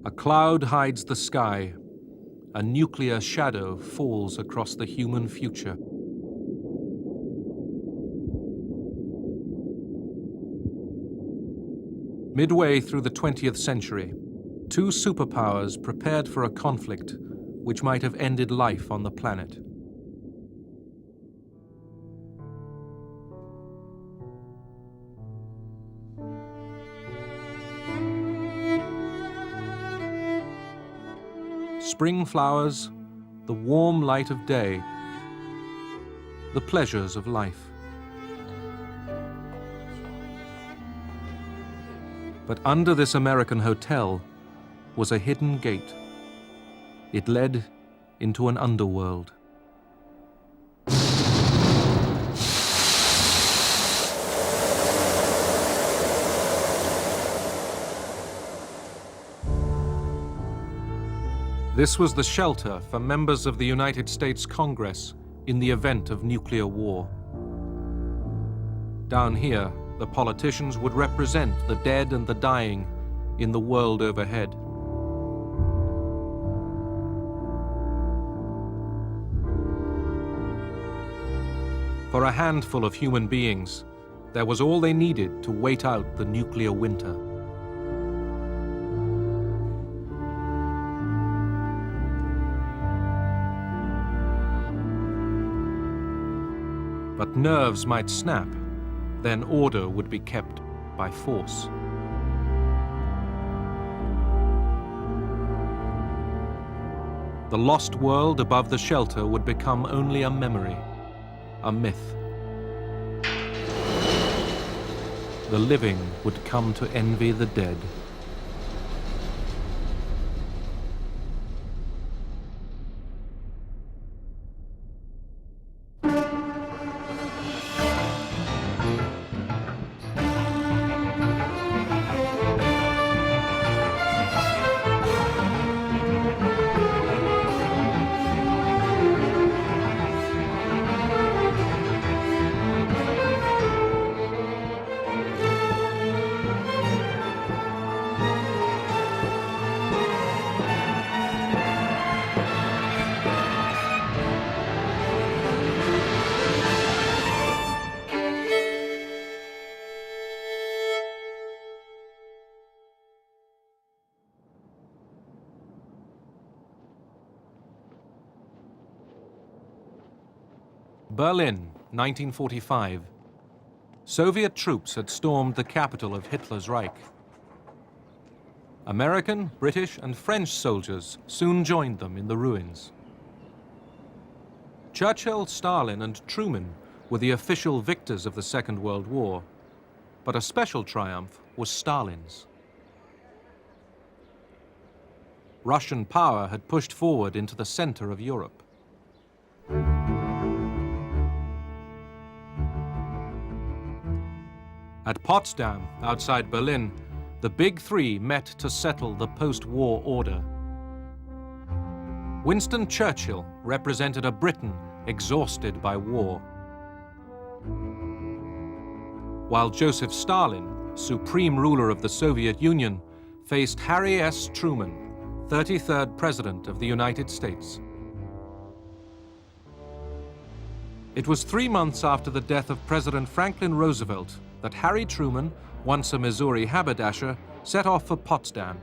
A cloud hides the sky. A nuclear shadow falls across the human future. Midway through the 20th century, two superpowers prepared for a conflict which might have ended life on the planet. Spring flowers, the warm light of day, the pleasures of life. But under this American hotel was a hidden gate. It led into an underworld. This was the shelter for members of the United States Congress in the event of nuclear war. Down here, the politicians would represent the dead and the dying in the world overhead. For a handful of human beings, there was all they needed to wait out the nuclear winter. But nerves might snap, then order would be kept by force. The lost world above the shelter would become only a memory, a myth. The living would come to envy the dead. Berlin, 1945. Soviet troops had stormed the capital of Hitler's Reich. American, British, and French soldiers soon joined them in the ruins. Churchill, Stalin, and Truman were the official victors of the Second World War, but a special triumph was Stalin's. Russian power had pushed forward into the center of Europe. At Potsdam, outside Berlin, the Big Three met to settle the post-war order. Winston Churchill represented a Britain exhausted by war, while Joseph Stalin, supreme ruler of the Soviet Union, faced Harry S. Truman, 33rd President of the United States. It was 3 months after the death of President Franklin Roosevelt that Harry Truman, once a Missouri haberdasher, set off for Potsdam.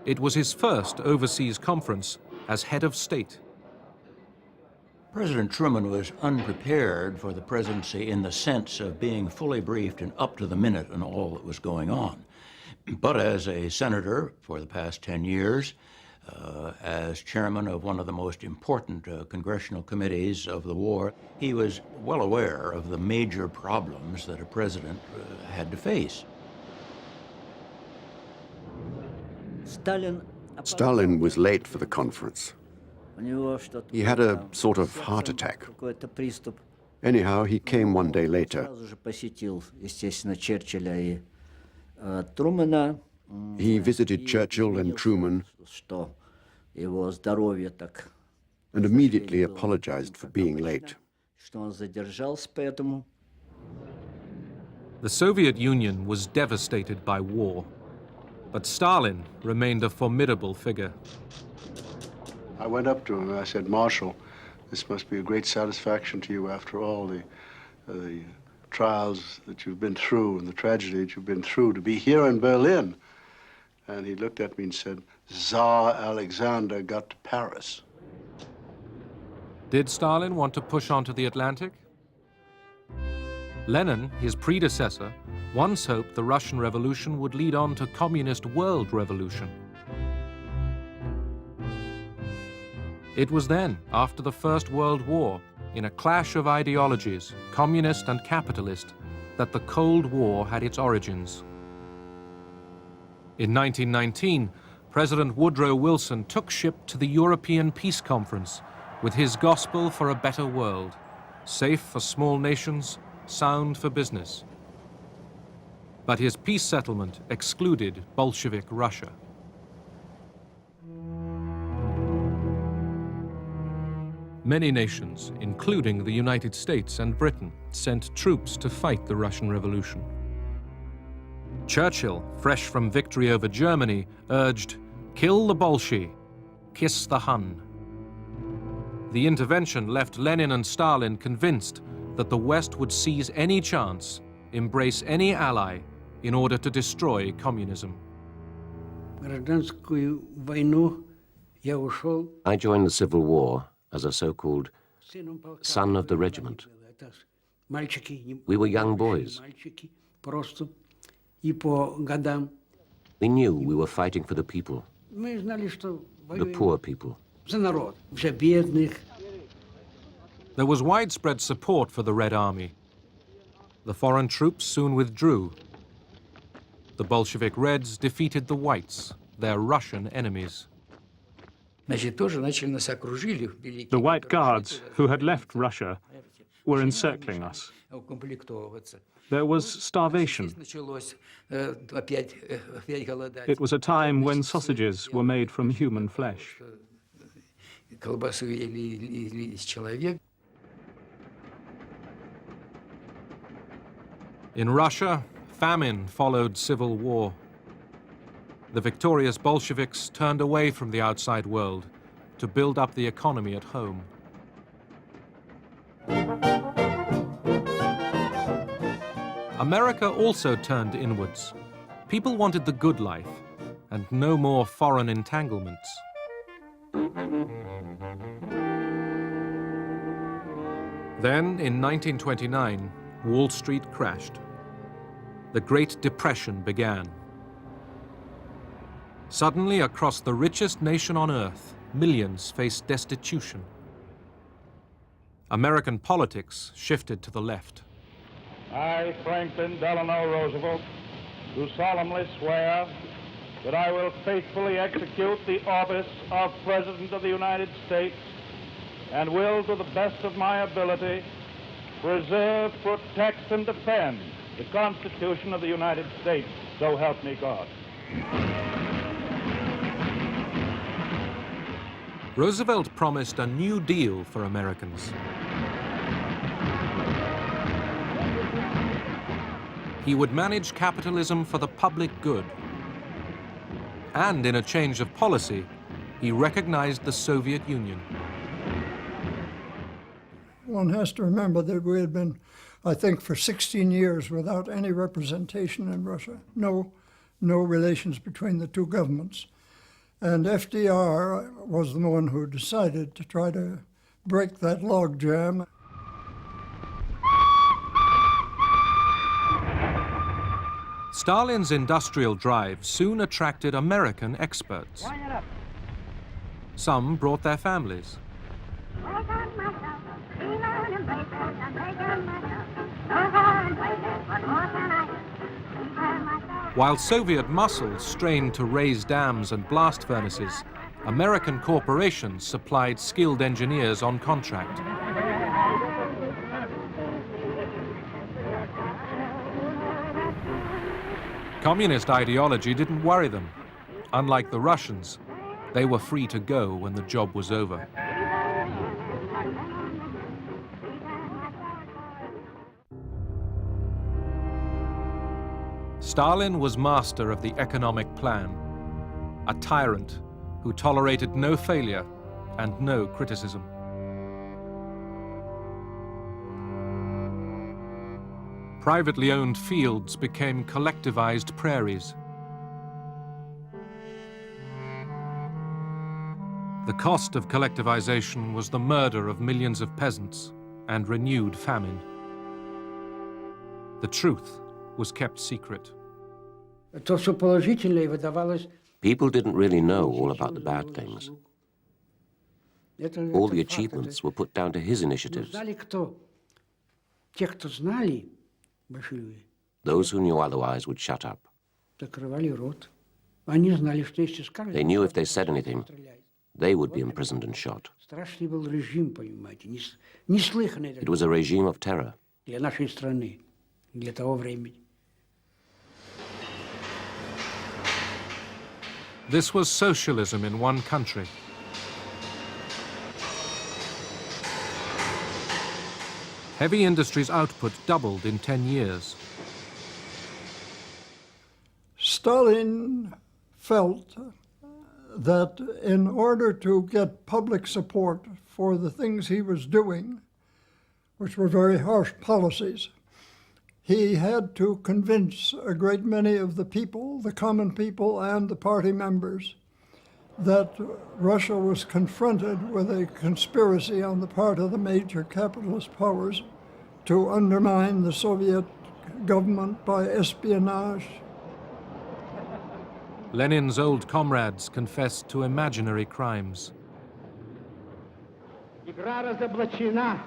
It was his first overseas conference as head of state. President Truman was unprepared for the presidency in the sense of being fully briefed and up to the minute on all that was going on. But as a senator for the past 10 years, as chairman of one of the most important congressional committees of the war, he was well aware of the major problems that a president had to face. Stalin was late for the conference. He had a sort of heart attack. Anyhow, he came one day later. He visited Churchill and Truman and immediately apologized for being late. The Soviet Union was devastated by war, but Stalin remained a formidable figure. I went up to him and I said, "Marshal, this must be a great satisfaction to you after all the trials that you've been through and the tragedy that you've been through, to be here in Berlin." And he looked at me and said, "Tsar Alexander got to Paris." Did Stalin want to push on to the Atlantic? Lenin, his predecessor, once hoped the Russian Revolution would lead on to communist world revolution. It was then, after the First World War, in a clash of ideologies, communist and capitalist, that the Cold War had its origins. In 1919, President Woodrow Wilson took ship to the European Peace Conference with his gospel for a better world, safe for small nations, sound for business. But his peace settlement excluded Bolshevik Russia. Many nations, including the United States and Britain, sent troops to fight the Russian Revolution. Churchill, fresh from victory over Germany, urged, "Kill the Bolshoi, kiss the Hun." The intervention left Lenin and Stalin convinced that the West would seize any chance, embrace any ally, in order to destroy communism. I joined the Civil War as a so-called son of the regiment. We were young boys. We knew we were fighting for the people, the poor people. There was widespread support for the Red Army. The foreign troops soon withdrew. The Bolshevik Reds defeated the Whites, their Russian enemies. The White Guards, who had left Russia, were encircling us. There was starvation. It was a time when sausages were made from human flesh. In Russia, famine followed civil war. The victorious Bolsheviks turned away from the outside world to build up the economy at home. America also turned inwards. People wanted the good life and no more foreign entanglements. Then, in 1929, Wall Street crashed. The Great Depression began. Suddenly, across the richest nation on earth, millions faced destitution. American politics shifted to the left. I, Franklin Delano Roosevelt, do solemnly swear that I will faithfully execute the office of President of the United States and will, to the best of my ability, preserve, protect, and defend the Constitution of the United States. So help me God. Roosevelt promised a New Deal for Americans. He would manage capitalism for the public good. And in a change of policy, he recognized the Soviet Union. One has to remember that we had been, I think, for 16 years without any representation in Russia. No relations between the two governments. And FDR was the one who decided to try to break that logjam. Stalin's industrial drive soon attracted American experts. Some brought their families. While Soviet muscle strained to raise dams and blast furnaces, American corporations supplied skilled engineers on contract. Communist ideology didn't worry them. Unlike the Russians, they were free to go when the job was over. Stalin was master of the economic plan, a tyrant who tolerated no failure and no criticism. Privately owned fields became collectivized prairies. The cost of collectivization was the murder of millions of peasants and renewed famine. The truth was kept secret. People didn't really know all about the bad things. All the achievements were put down to his initiatives. Those who knew otherwise would shut up. They knew if they said anything, they would be imprisoned and shot. It was a regime of terror. This was socialism in one country. Heavy industry's output doubled in 10 years. Stalin felt that in order to get public support for the things he was doing, which were very harsh policies, he had to convince a great many of the people, the common people and the party members, that Russia was confronted with a conspiracy on the part of the major capitalist powers to undermine the Soviet government by espionage. Lenin's old comrades confessed to imaginary crimes. Игра разоблачена.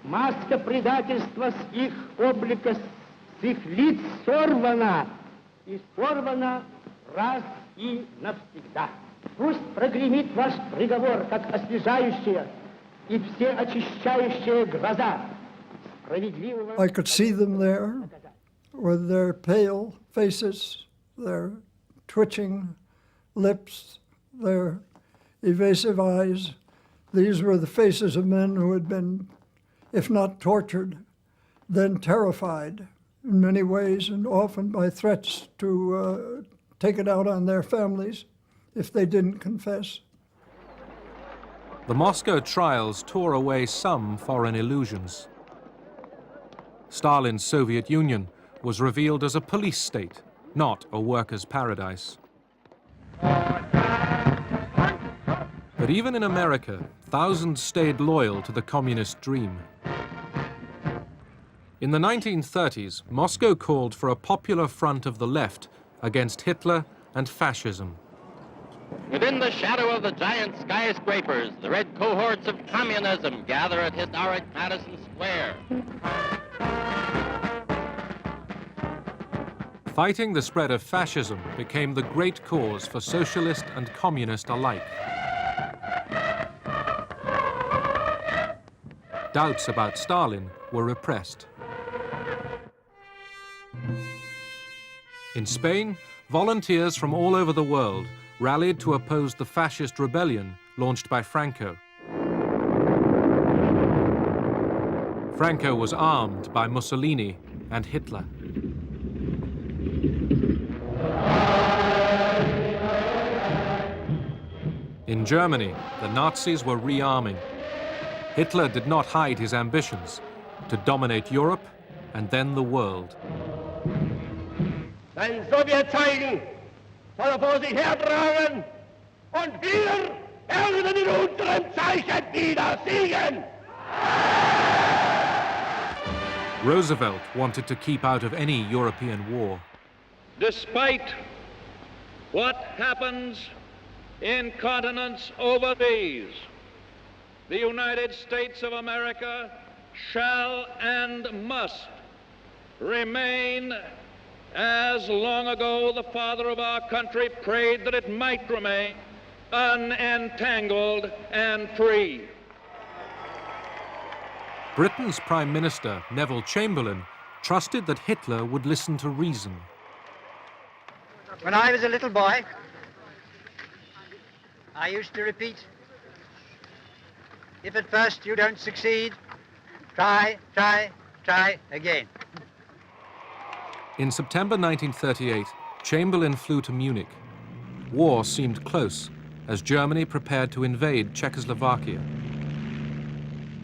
Маска предательства с их облика, с их лиц сорвана. И сорвана раз и навсегда. Пусть прогремит ваш приговор, как освежающая и всеочищающая гроза. I could see them there with their pale faces, their twitching lips, their evasive eyes. These were the faces of men who had been, if not tortured, then terrified in many ways, and often by threats to take it out on their families if they didn't confess. The Moscow trials tore away some foreign illusions. Stalin's Soviet Union was revealed as a police state, not a workers' paradise. But even in America, thousands stayed loyal to the communist dream. In the 1930s, Moscow called for a popular front of the left against Hitler and fascism. Within the shadow of the giant skyscrapers, the red cohorts of communism gather at historic Madison Square. Fighting the spread of fascism became the great cause for socialist and communist alike. Doubts about Stalin were repressed. In Spain, volunteers from all over the world rallied to oppose the fascist rebellion launched by Franco. Franco was armed by Mussolini and Hitler. In Germany, the Nazis were rearming. Hitler did not hide his ambitions to dominate Europe and then the world. Wenn Sowjet zeigen, soll vor sich hertragen, und wir werden in unserem Zeichen wieder siegen. Roosevelt wanted to keep out of any European war. Despite what happens in continents overseas, the United States of America shall and must remain as long ago the father of our country prayed that it might remain, unentangled and free. Britain's Prime Minister, Neville Chamberlain, trusted that Hitler would listen to reason. When I was a little boy, I used to repeat, if at first you don't succeed, try, try, try again. In September 1938, Chamberlain flew to Munich. War seemed close as Germany prepared to invade Czechoslovakia.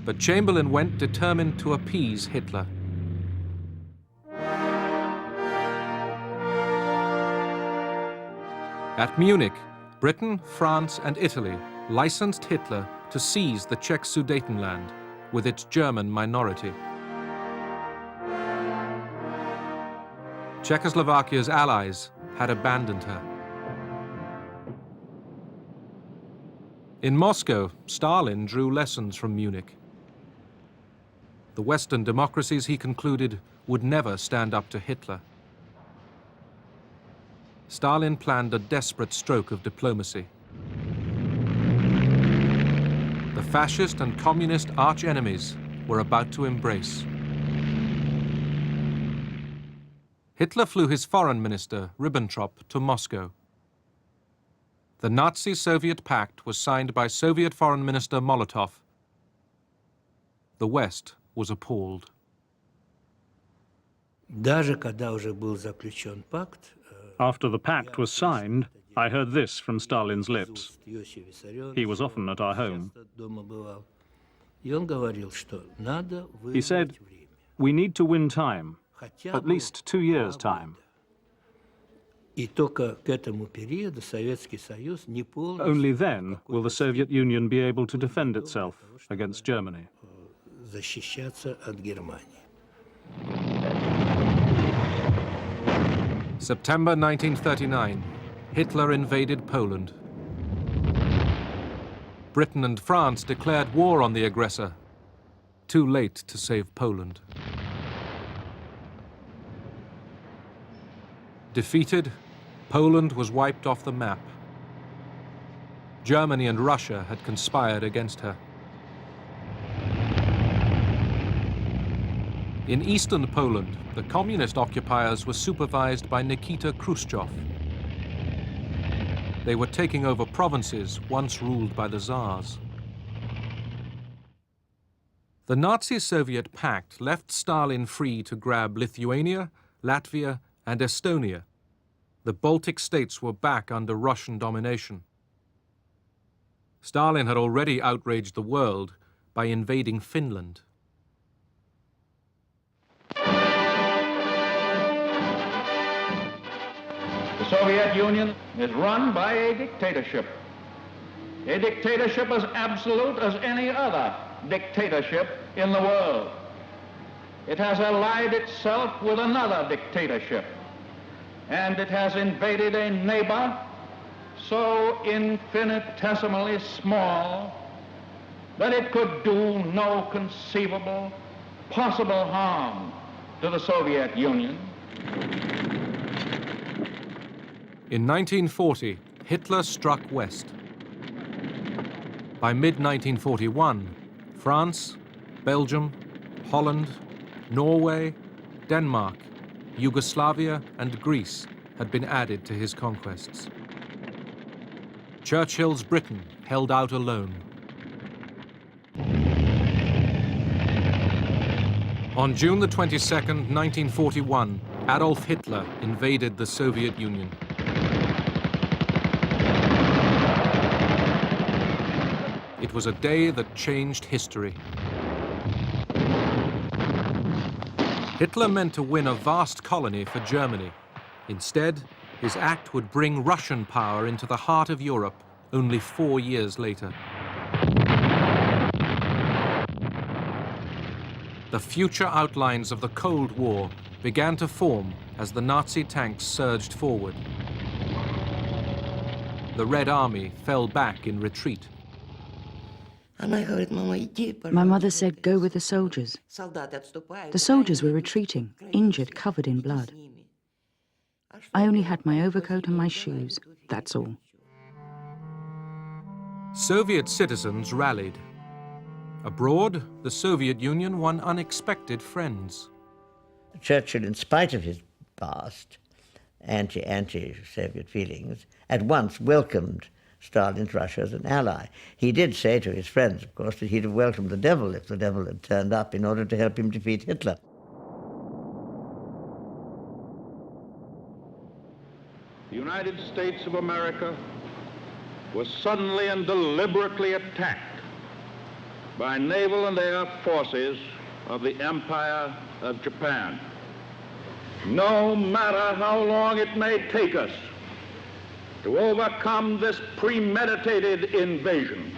But Chamberlain went determined to appease Hitler. At Munich, Britain, France, and Italy licensed Hitler to seize the Czech Sudetenland with its German minority. Czechoslovakia's allies had abandoned her. In Moscow, Stalin drew lessons from Munich. The Western democracies, he concluded, would never stand up to Hitler. Stalin planned a desperate stroke of diplomacy. The fascist and communist arch-enemies were about to embrace. Hitler flew his foreign minister, Ribbentrop, to Moscow. The Nazi-Soviet pact was signed by Soviet Foreign Minister Molotov. The West was appalled. After the pact was signed, I heard this from Stalin's lips. He was often at our home. He said, "We need to win time, at least 2 years' time." Only then will the Soviet Union be able to defend itself against Germany. September 1939, Hitler invaded Poland. Britain and France declared war on the aggressor. Too late to save Poland. Defeated, Poland was wiped off the map. Germany and Russia had conspired against her. In eastern Poland, the communist occupiers were supervised by Nikita Khrushchev. They were taking over provinces once ruled by the Tsars. The Nazi-Soviet pact left Stalin free to grab Lithuania, Latvia, and Estonia. The Baltic States were back under Russian domination. Stalin had already outraged the world by invading Finland. The Soviet Union is run by a dictatorship as absolute as any other dictatorship in the world. It has allied itself with another dictatorship, and it has invaded a neighbor so infinitesimally small that it could do no conceivable, possible harm to the Soviet Union. In 1940, Hitler struck west. By mid-1941, France, Belgium, Holland, Norway, Denmark, Yugoslavia, and Greece had been added to his conquests. Churchill's Britain held out alone. On June the 22nd, 1941, Adolf Hitler invaded the Soviet Union. It was a day that changed history. Hitler meant to win a vast colony for Germany. Instead, his act would bring Russian power into the heart of Europe only 4 years later. The future outlines of the Cold War began to form as the Nazi tanks surged forward. The Red Army fell back in retreat. My mother said, "Go with the soldiers." The soldiers were retreating, injured, covered in blood. I only had my overcoat and my shoes, that's all. Soviet citizens rallied. Abroad, the Soviet Union won unexpected friends. Churchill, in spite of his past anti-Soviet feelings, at once welcomed Stalin's Russia as an ally. He did say to his friends, of course, that he'd have welcomed the devil if the devil had turned up in order to help him defeat Hitler. United States of America was suddenly and deliberately attacked by naval and air forces of the Empire of Japan. No matter how long it may take us to overcome this premeditated invasion,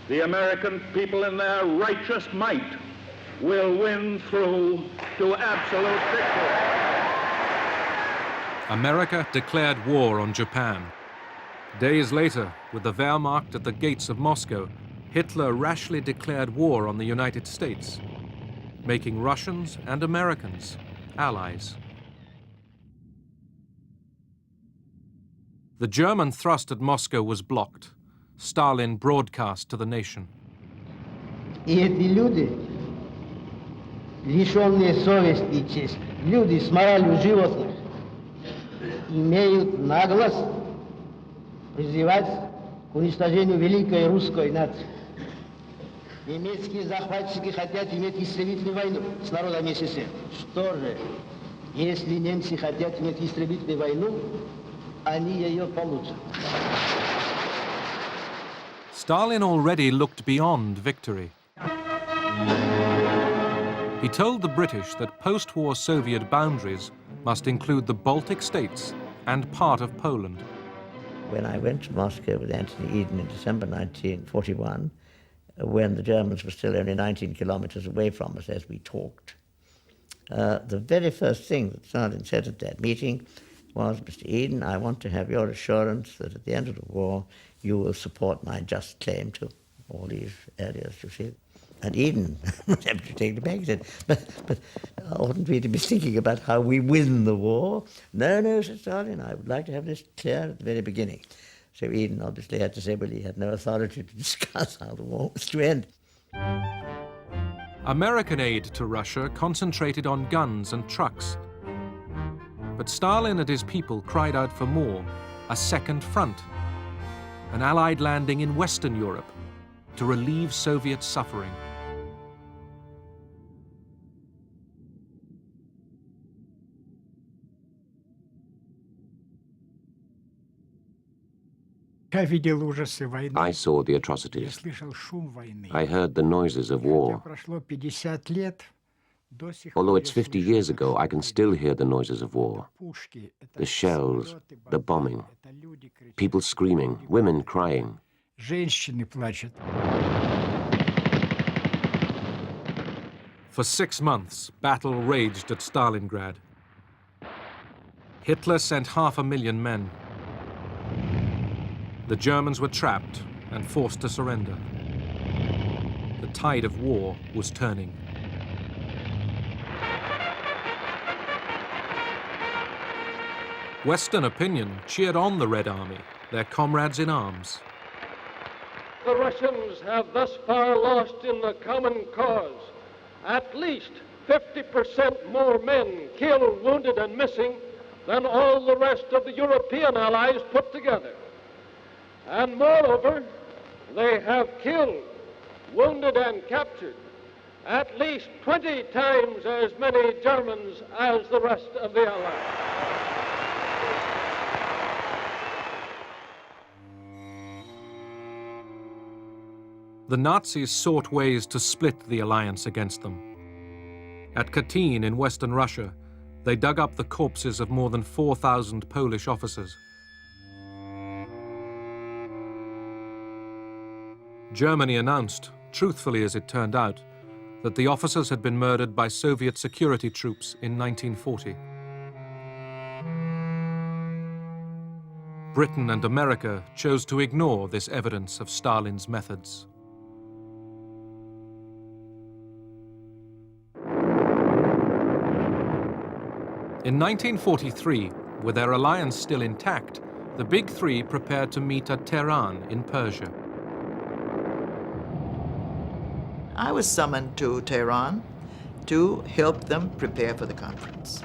the American people in their righteous might will win through to absolute victory. America declared war on Japan. Days later, with the Wehrmacht at the gates of Moscow, Hitler rashly declared war on the United States, making Russians and Americans allies. The German thrust at Moscow was blocked. Stalin broadcast to the nation. И эти люди, лишенные совести и чести, люди с моралью животных, имеют наглость призывать к уничтожению великой русской нации. Немецкие захватчики хотят иметь истребительную войну с народом СССР. Что же, если немцы хотят иметь истребительную войну, они ее получат. Stalin already looked beyond victory. He told the British that post-war Soviet boundaries must include the Baltic States and part of Poland. When I went to Moscow with Anthony Eden in December 1941, when the Germans were still only 19 kilometers away from us as we talked, the very first thing that Stalin said at that meeting was, Mr. Eden, I want to have your assurance that at the end of the war you will support my just claim to all these areas, you see. And Eden was happy to take the back. He said, but oughtn't we to be thinking about how we win the war? No, said Stalin, I would like to have this clear at the very beginning. So Eden obviously had to say, well, he had no authority to discuss how the war was to end. American aid to Russia concentrated on guns and trucks. But Stalin and his people cried out for more, a second front, an Allied landing in Western Europe to relieve Soviet suffering. I saw the atrocities. I heard the noises of war. Although it's 50 years ago, I can still hear the noises of war. The shells, the bombing, people screaming, women crying. For 6 months, battle raged at Stalingrad. Hitler sent 500,000 men. The Germans were trapped and forced to surrender. The tide of war was turning. Western opinion cheered on the Red Army, their comrades in arms. The Russians have thus far lost in the common cause at least 50% more men killed, wounded, and missing than all the rest of the European allies put together. And moreover, they have killed, wounded, and captured at least 20 times as many Germans as the rest of the allies. The Nazis sought ways to split the alliance against them. At Katyn in western Russia, they dug up the corpses of more than 4,000 Polish officers. Germany announced, truthfully as it turned out, that the officers had been murdered by Soviet security troops in 1940. Britain and America chose to ignore this evidence of Stalin's methods. In 1943, with their alliance still intact, the Big Three prepared to meet at Tehran in Persia. I was summoned to Tehran to help them prepare for the conference.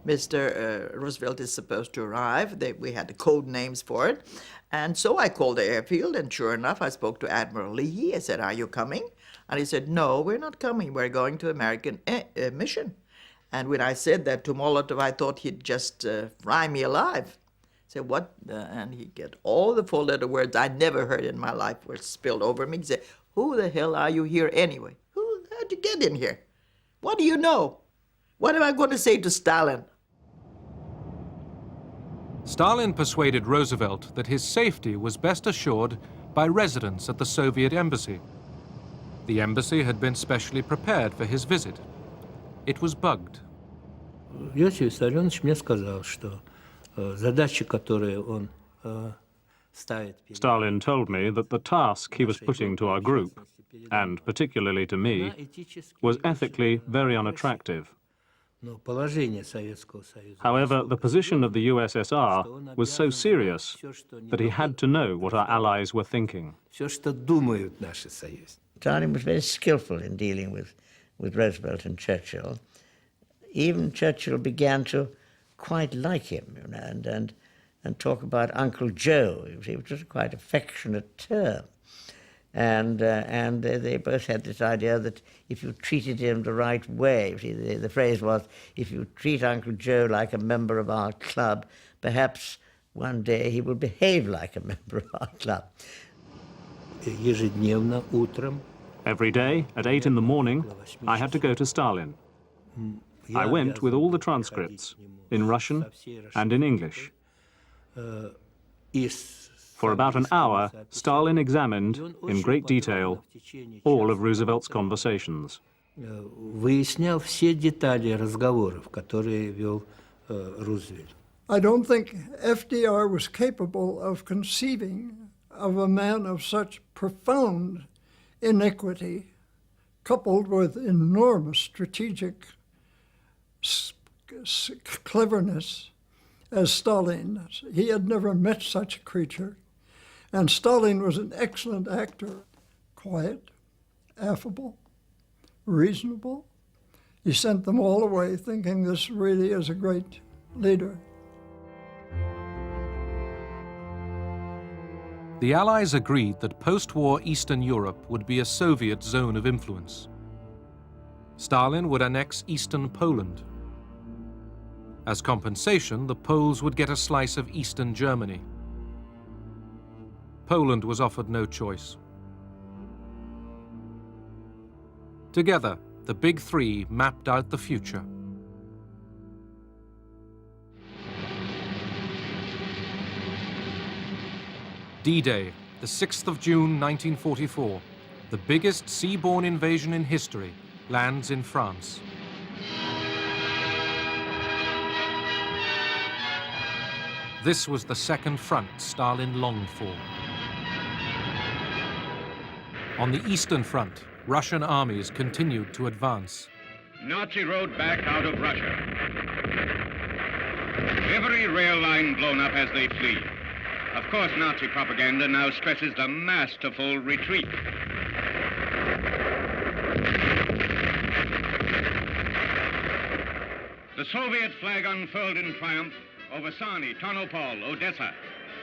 Mr. Roosevelt is supposed to arrive. We had the code names for it. And so I called the airfield, and sure enough, I spoke to Admiral Lunghi. I said, "Are you coming?" And he said, "No, we're not coming. We're going to American mission." And when I said that to Molotov, I thought he'd just fry me alive. Say, what? And he'd get all the four-letter words I never heard in my life were spilled over me. He'd say, who the hell are you here anyway? How'd you get in here? What do you know? What am I going to say to Stalin? Stalin persuaded Roosevelt that his safety was best assured by residence at the Soviet embassy. The embassy had been specially prepared for his visit. It was bugged. Иосиф Виссарионович мне сказал, что задачи, которые он ставит. Stalin told me that the task he was putting to our group, and particularly to me, was ethically very unattractive. However, the position of the USSR was so serious that he had to know what our allies were thinking. Stalin was very skillful in dealing with Roosevelt and Churchill. Even Churchill began to quite like him, you know, and talk about Uncle Joe, which was a quite affectionate term. And they both had this idea that if you treated him the right way, the phrase was, if you treat Uncle Joe like a member of our club, perhaps one day he will behave like a member of our club. Every day at 8 in the morning, I had to go to Stalin. I went with all the transcripts, in Russian and in English. For about an hour, Stalin examined, in great detail, all of Roosevelt's conversations. Выяснял все детали разговоров, которые вел Рузвельт. I don't think FDR was capable of conceiving of a man of such profound iniquity, coupled with enormous strategic cleverness, as Stalin. He had never met such a creature. And Stalin was an excellent actor, quiet, affable, reasonable. He sent them all away thinking this really is a great leader. The Allies agreed that post-war Eastern Europe would be a Soviet zone of influence. Stalin would annex Eastern Poland. As compensation, the Poles would get a slice of Eastern Germany. Poland was offered no choice. Together, the Big Three mapped out the future. D-Day, the 6th of June 1944, the biggest seaborne invasion in history, lands in France. This was the second front Stalin longed for. On the Eastern Front, Russian armies continued to advance. Nazi rode back out of Russia. Every rail line blown up as they flee. Of course, Nazi propaganda now stresses the masterful retreat. The Soviet flag unfurled in triumph over Sani, Tarnopol, Odessa,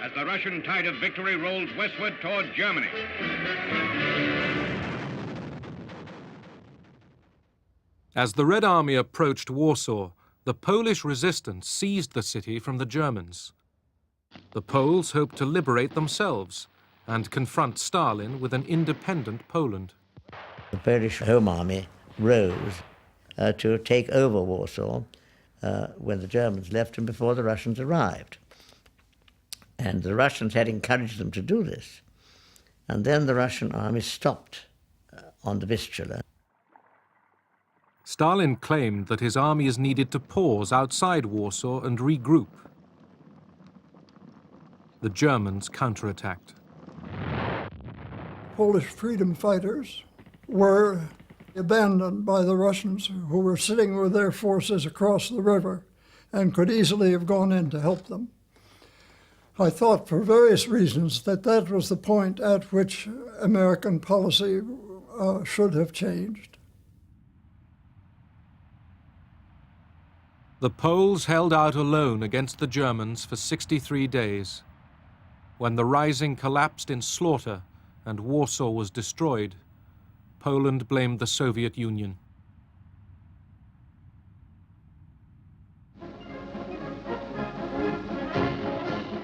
as the Russian tide of victory rolls westward toward Germany. As the Red Army approached Warsaw, the Polish resistance seized the city from the Germans. The Poles hoped to liberate themselves and confront Stalin with an independent Poland. The Polish Home Army rose to take over Warsaw when the Germans left and before the Russians arrived. And the Russians had encouraged them to do this. And then the Russian army stopped on the Vistula. Stalin claimed that his armies needed to pause outside Warsaw and regroup. The Germans counterattacked. Polish freedom fighters were abandoned by the Russians, who were sitting with their forces across the river and could easily have gone in to help them. I thought for various reasons that that was the point at which American policy should have changed. The Poles held out alone against the Germans for 63 days. When the Rising collapsed in slaughter and Warsaw was destroyed, Poland blamed the Soviet Union.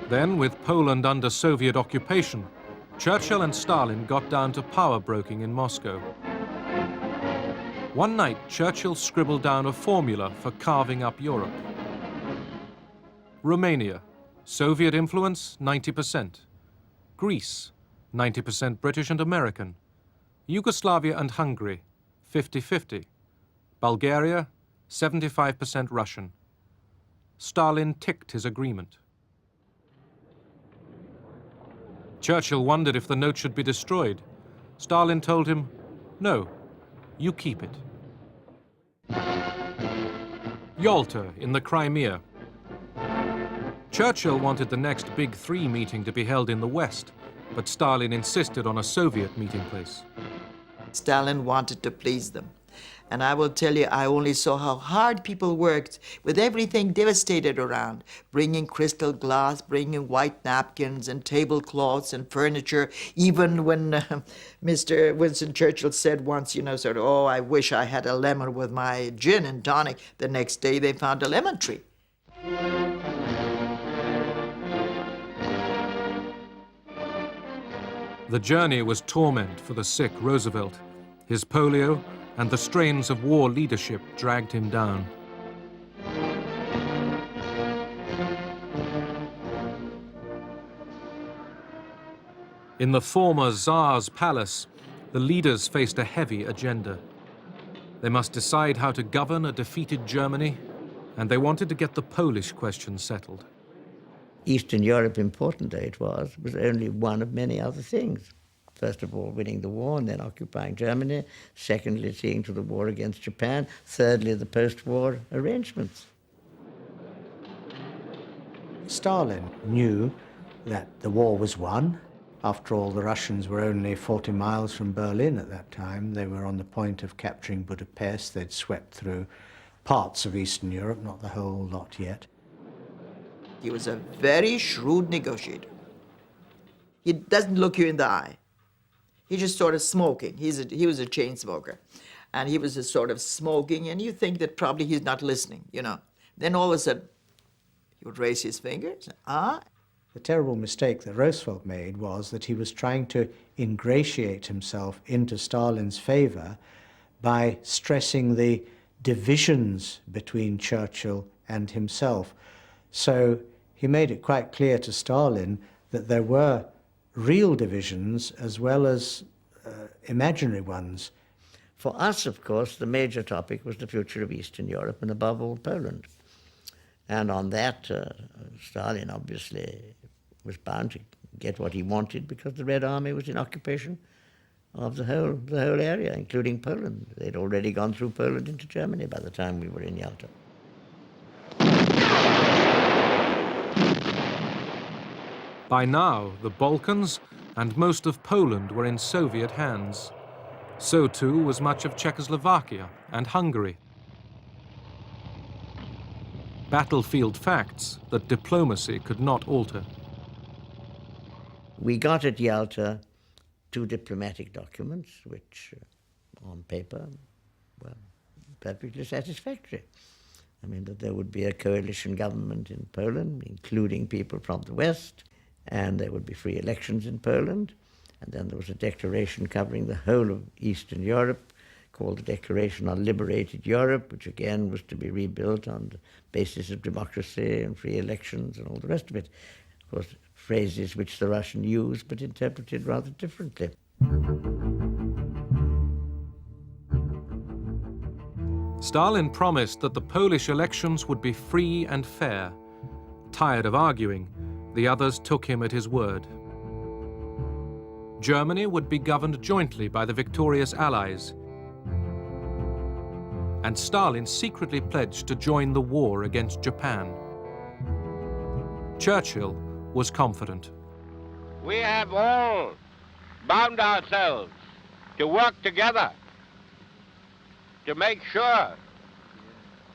Then, with Poland under Soviet occupation, Churchill and Stalin got down to power broking in Moscow. One night, Churchill scribbled down a formula for carving up Europe. Romania, Soviet influence 90%. Greece, 90% British and American. Yugoslavia and Hungary, 50-50. Bulgaria, 75% Russian. Stalin ticked his agreement. Churchill wondered if the note should be destroyed. Stalin told him, "No, you keep it." Yalta in the Crimea. Churchill wanted the next Big Three meeting to be held in the West, but Stalin insisted on a Soviet meeting place. Stalin wanted to please them. And I will tell you, I only saw how hard people worked with everything devastated around, bringing crystal glass, bringing white napkins and tablecloths and furniture. Even when Mr. Winston Churchill said once, sort of, "Oh, I wish I had a lemon with my gin and tonic," the next day they found a lemon tree. The journey was torment for the sick Roosevelt. His polio and the strains of war leadership dragged him down. In the former Tsar's palace, the leaders faced a heavy agenda. They must decide how to govern a defeated Germany, and they wanted to get the Polish question settled. Eastern Europe, important though it was only one of many other things. First of all, winning the war and then occupying Germany. Secondly, seeing to the war against Japan. Thirdly, the post-war arrangements. Stalin knew that the war was won. After all, the Russians were only 40 miles from Berlin at that time. They were on the point of capturing Budapest. They'd swept through parts of Eastern Europe, not the whole lot yet. He was a very shrewd negotiator. He doesn't look you in the eye. He's just sort of smoking. He was a chain smoker. And he was just sort of smoking, and you think that probably he's not listening, Then all of a sudden, he would raise his fingers. The terrible mistake that Roosevelt made was that he was trying to ingratiate himself into Stalin's favor by stressing the divisions between Churchill and himself. So he made it quite clear to Stalin that there were real divisions as well as imaginary ones. For us, of course, the major topic was the future of Eastern Europe and above all Poland. And on that, Stalin obviously was bound to get what he wanted because the Red Army was in occupation of the whole area, including Poland. They'd already gone through Poland into Germany by the time we were in Yalta. By now, the Balkans and most of Poland were in Soviet hands. So too was much of Czechoslovakia and Hungary. Battlefield facts that diplomacy could not alter. We got at Yalta 2 diplomatic documents, which on paper were perfectly satisfactory. I mean, that there would be a coalition government in Poland, including people from the West, and there would be free elections in Poland. And then there was a declaration covering the whole of Eastern Europe called the Declaration on Liberated Europe, which again was to be rebuilt on the basis of democracy and free elections and all the rest of it. Of course, phrases which the Russian used but interpreted rather differently. Stalin promised that the Polish elections would be free and fair. Tired of arguing, the others took him at his word. Germany would be governed jointly by the victorious Allies, and Stalin secretly pledged to join the war against Japan. Churchill was confident. We have all bound ourselves to work together to make sure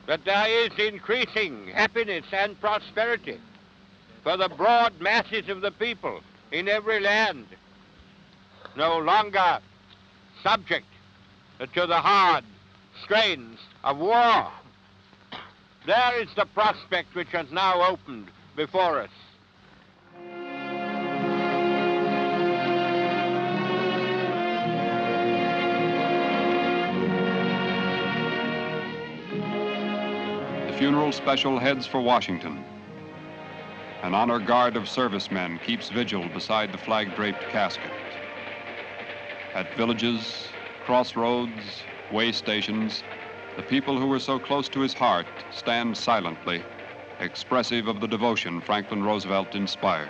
that there is increasing happiness and prosperity for the broad masses of the people in every land, no longer subject to the hard strains of war. There is the prospect which has now opened before us. funeral special heads for Washington. An honor guard of servicemen keeps vigil beside the flag-draped casket. At villages, crossroads, way stations, the people who were so close to his heart stand silently, expressive of the devotion Franklin Roosevelt inspired.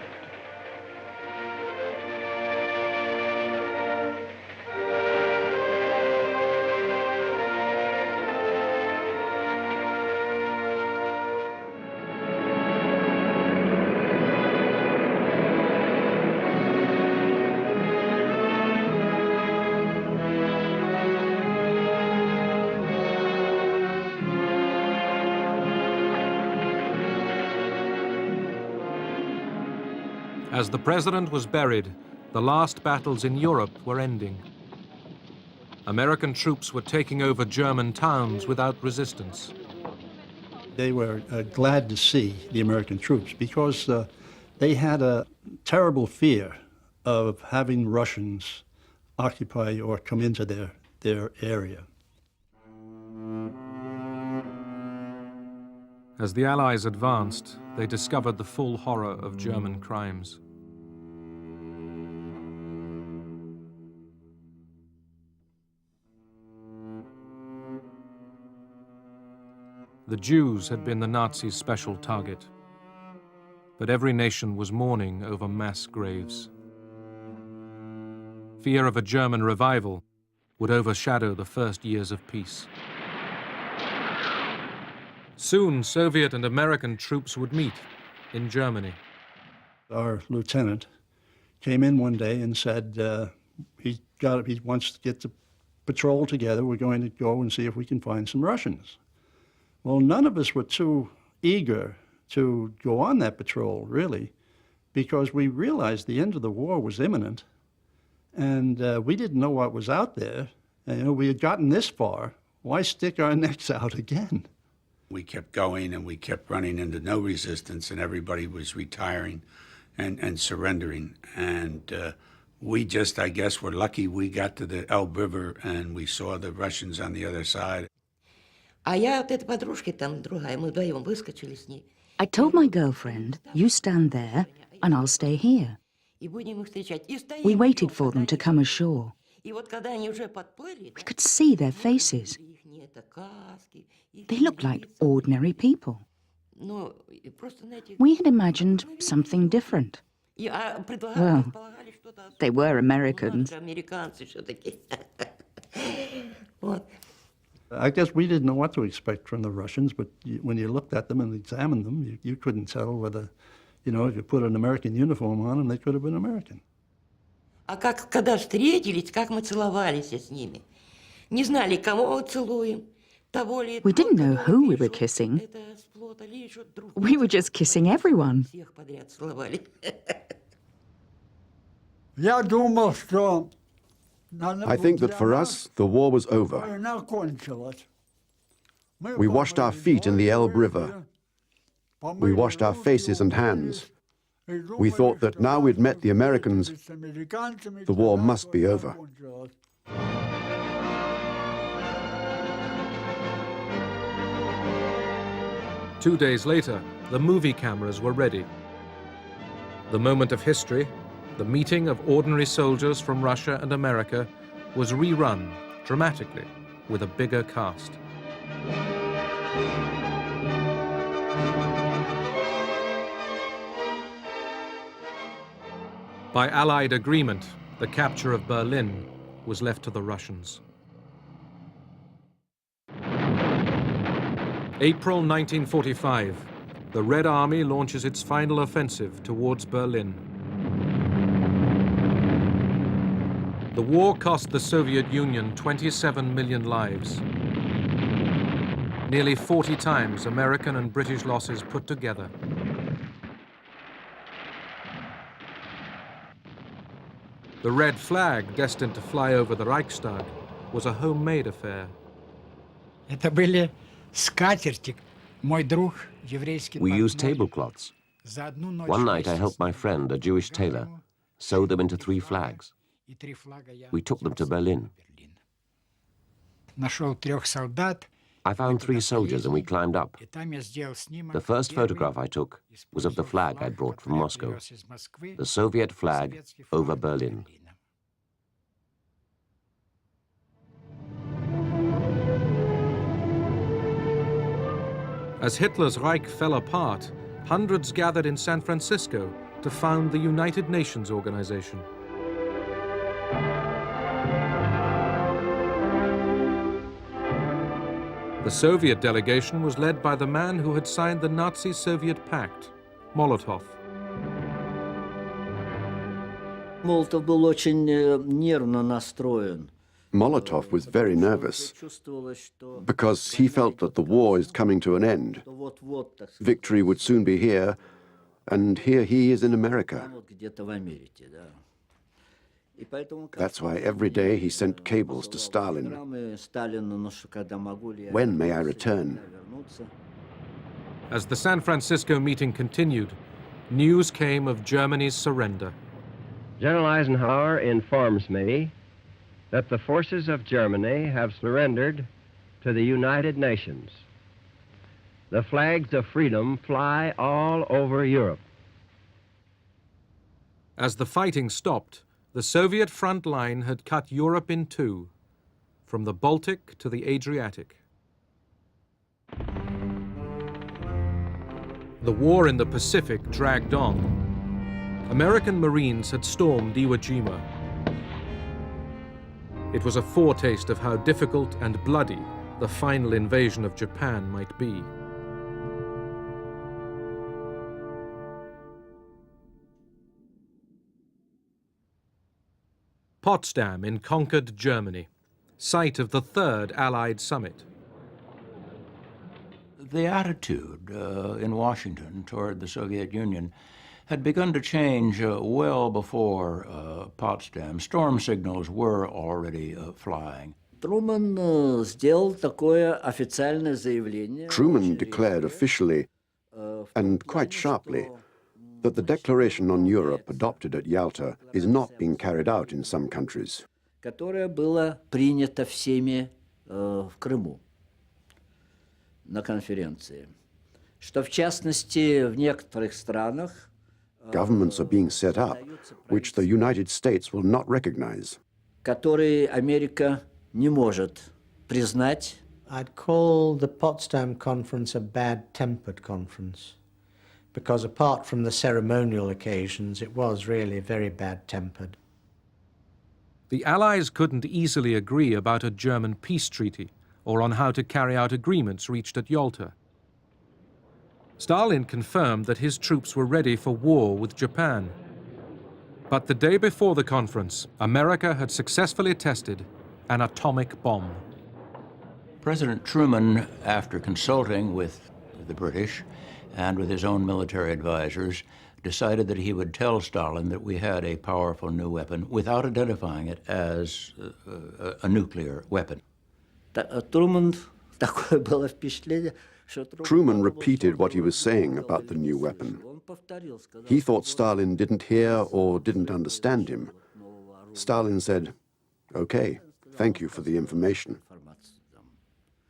As the president was buried, the last battles in Europe were ending. American troops were taking over German towns without resistance. They were glad to see the American troops because they had a terrible fear of having Russians occupy or come into their area. As the Allies advanced, they discovered the full horror of German crimes. The Jews had been the Nazis' special target, but every nation was mourning over mass graves. Fear of a German revival would overshadow the first years of peace. Soon, Soviet and American troops would meet in Germany. Our lieutenant came in one day and said he wants to get the patrol together. We're going to go and see if we can find some Russians. Well, none of us were too eager to go on that patrol, really, because we realized the end of the war was imminent, and we didn't know what was out there. And, you know, we had gotten this far. Why stick our necks out again? We kept going, and we kept running into no resistance, and everybody was retiring and surrendering. And we just, I guess, were lucky we got to the Elbe River, and we saw the Russians on the other side. I told my girlfriend, you stand there, and I'll stay here. We waited for them to come ashore. We could see their faces. They looked like ordinary people. We had imagined something different. Well, they were Americans. I guess we didn't know what to expect from the Russians, but when you looked at them and examined them, you couldn't tell whether, you know, if you put an American uniform on them, they could have been American. Когда встретились, как мы целовались с ними. Не знали, кого мы целуем. We didn't know who we were kissing. We were just kissing everyone. I think that for us, the war was over. We washed our feet in the Elbe River. We washed our faces and hands. We thought that now we'd met the Americans, the war must be over. Two days later, the movie cameras were ready. The moment of history, the meeting of ordinary soldiers from Russia and America, was rerun dramatically with a bigger cast. By Allied agreement, the capture of Berlin was left to the Russians. April 1945, the Red Army launches its final offensive towards Berlin. The war cost the Soviet Union 27 million lives, nearly 40 times American and British losses put together. The red flag, destined to fly over the Reichstag, was a homemade affair. We used tablecloths. One night I helped my friend, a Jewish tailor, sew them into 3 flags. We took them to Berlin. I found 3 soldiers and we climbed up. The first photograph I took was of the flag I'd brought from Moscow, the Soviet flag over Berlin. As Hitler's Reich fell apart, hundreds gathered in San Francisco to found the United Nations organization. The Soviet delegation was led by the man who had signed the Nazi-Soviet pact, Molotov. Молотов был очень нервно настроен. Molotov was very nervous because he felt that the war is coming to an end. Victory would soon be here, and here he is in America. That's why every day he sent cables to Stalin. When may I return? As the San Francisco meeting continued, news came of Germany's surrender. General Eisenhower informs me that the forces of Germany have surrendered to the United Nations. The flags of freedom fly all over Europe. As the fighting stopped, the Soviet front line had cut Europe in 2, from the Baltic to the Adriatic. The war in the Pacific dragged on. American Marines had stormed Iwo Jima. It was a foretaste of how difficult and bloody the final invasion of Japan might be. Potsdam in conquered Germany, site of the 3rd Allied summit. The attitude in Washington toward the Soviet Union had begun to change well before Potsdam. Storm signals were already flying. Truman сделал такое официальное заявление. Truman declared officially, and quite sharply, that the Declaration on Europe adopted at Yalta is not being carried out in some countries. Которое было принято всеми в Крыму на конференции. Что в частности в некоторых странах Governments are being set up, which the United States will not recognize. которые Америка не может признать. I'd call the Potsdam Conference a bad-tempered conference, because apart from the ceremonial occasions, it was really very bad-tempered. The Allies couldn't easily agree about a German peace treaty or on how to carry out agreements reached at Yalta. Stalin confirmed that his troops were ready for war with Japan. But the day before the conference, America had successfully tested an atomic bomb. President Truman, after consulting with the British and with his own military advisors, decided that he would tell Stalin that we had a powerful new weapon without identifying it as a nuclear weapon. Truman repeated what he was saying about the new weapon. He thought Stalin didn't hear or didn't understand him. Stalin said, "Okay, thank you for the information."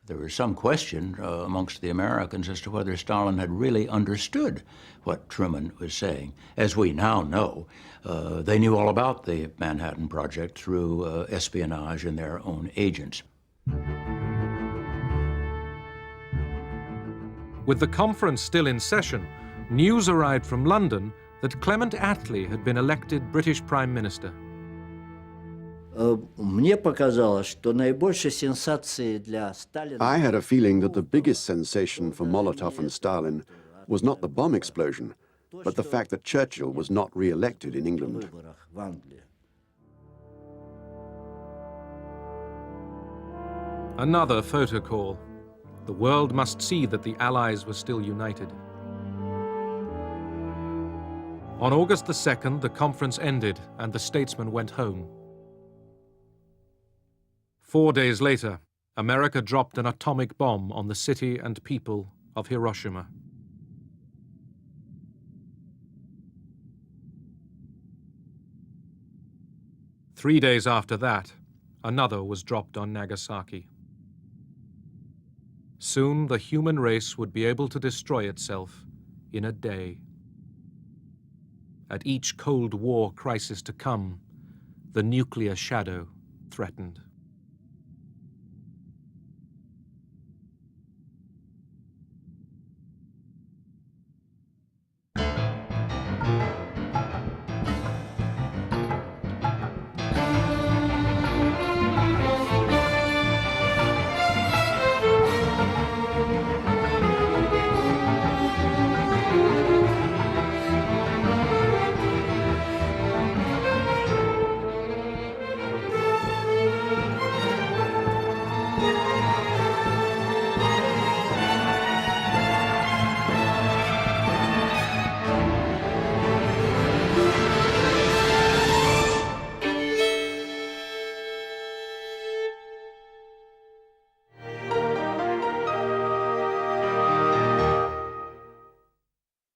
There was some question amongst the Americans as to whether Stalin had really understood what Truman was saying. As we now know, they knew all about the Manhattan Project through espionage and their own agents. With the conference still in session, news arrived from London that Clement Attlee had been elected British Prime Minister. Мне показалось, что наибольшей сенсацией для Сталина... I had a feeling that the biggest sensation for Molotov and Stalin was not the bomb explosion, but the fact that Churchill was not re-elected in England. Another photo call. The world must see that the Allies were still united. On August the 2nd, the conference ended and the statesmen went home. 4 days later, America dropped an atomic bomb on the city and people of Hiroshima. Three days after that, another was dropped on Nagasaki. Soon the human race would be able to destroy itself in a day. At each Cold War crisis to come, the nuclear shadow threatened.